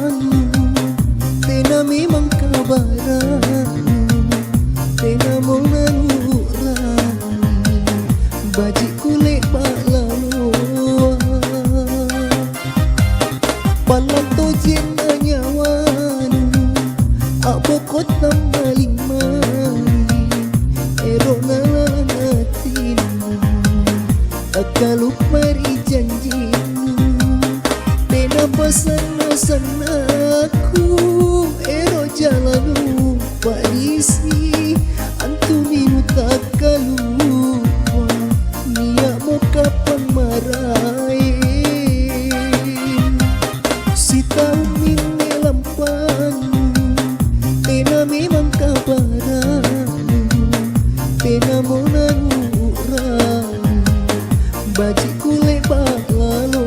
lampanmu, tena memang kabaranmu, tena mau nanurani, bajik kulit lalu. Palang tojin na nyawanu, abokot na maling-maling, ero na lanatinu, akalup mari janjimu. Tena pasan aku, ero jalanu parisi, antu minu tak kalupa, niat mo kapan marai. Si tahu mine lampanmu, tena memang kabaranmu, tena mo nanurani, bajik kulit lalu.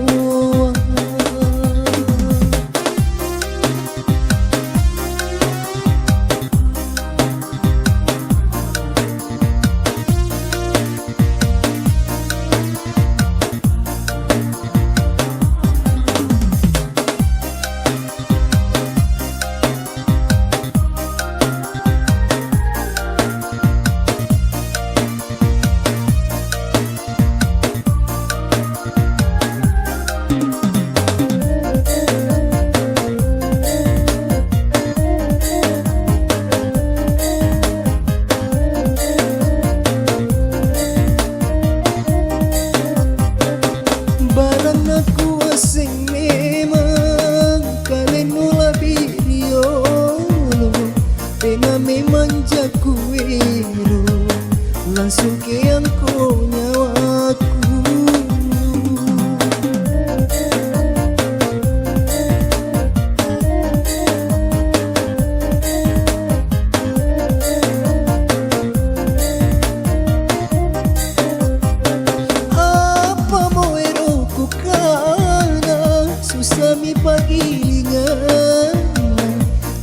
Memang jakuero, langsung ke yang kau nyawaku. Apa mau eroku kana, susah mi pagilingan,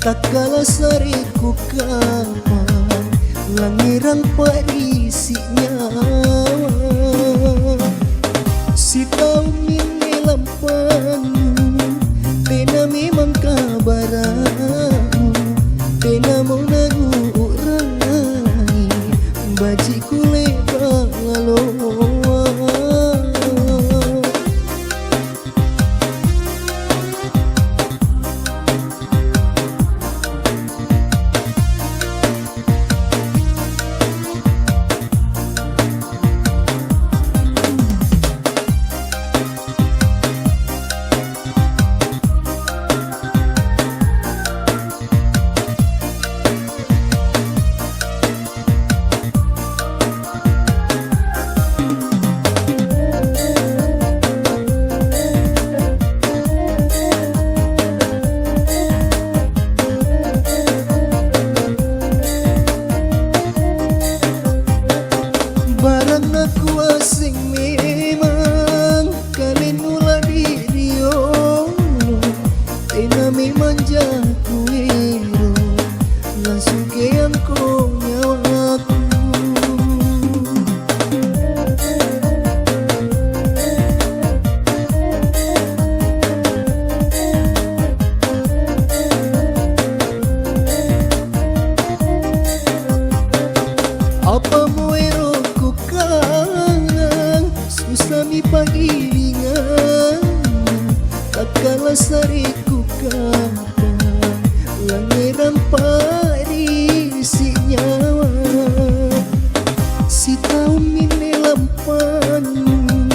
tak kalah sariku kapan, langiran parisi nyawa. Si tahu mine lampanmu, tena memang kabaranmu, tena mau nanurani, bajik kulit lalu. Barang aku asing memang, kalian ulah diri ono, tena memang jakuero, langsung ke yang kau nyawaku. Apa mau eroku kangen, susah mi pagilingan, tak kalah sariku kapan, langiran parisi nyawa. Si tahu mine lampanmu,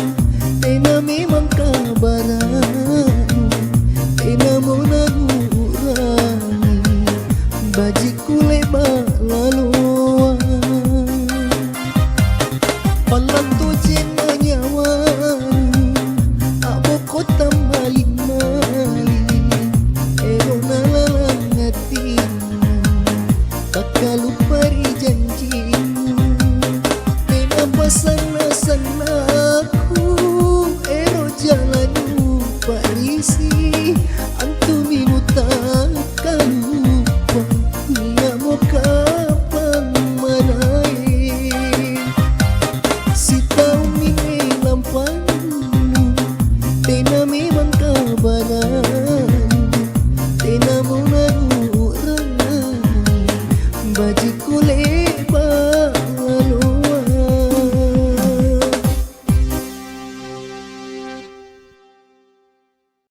tena memang kabaranmu, tena mau nanurani, bajik kulit lalu.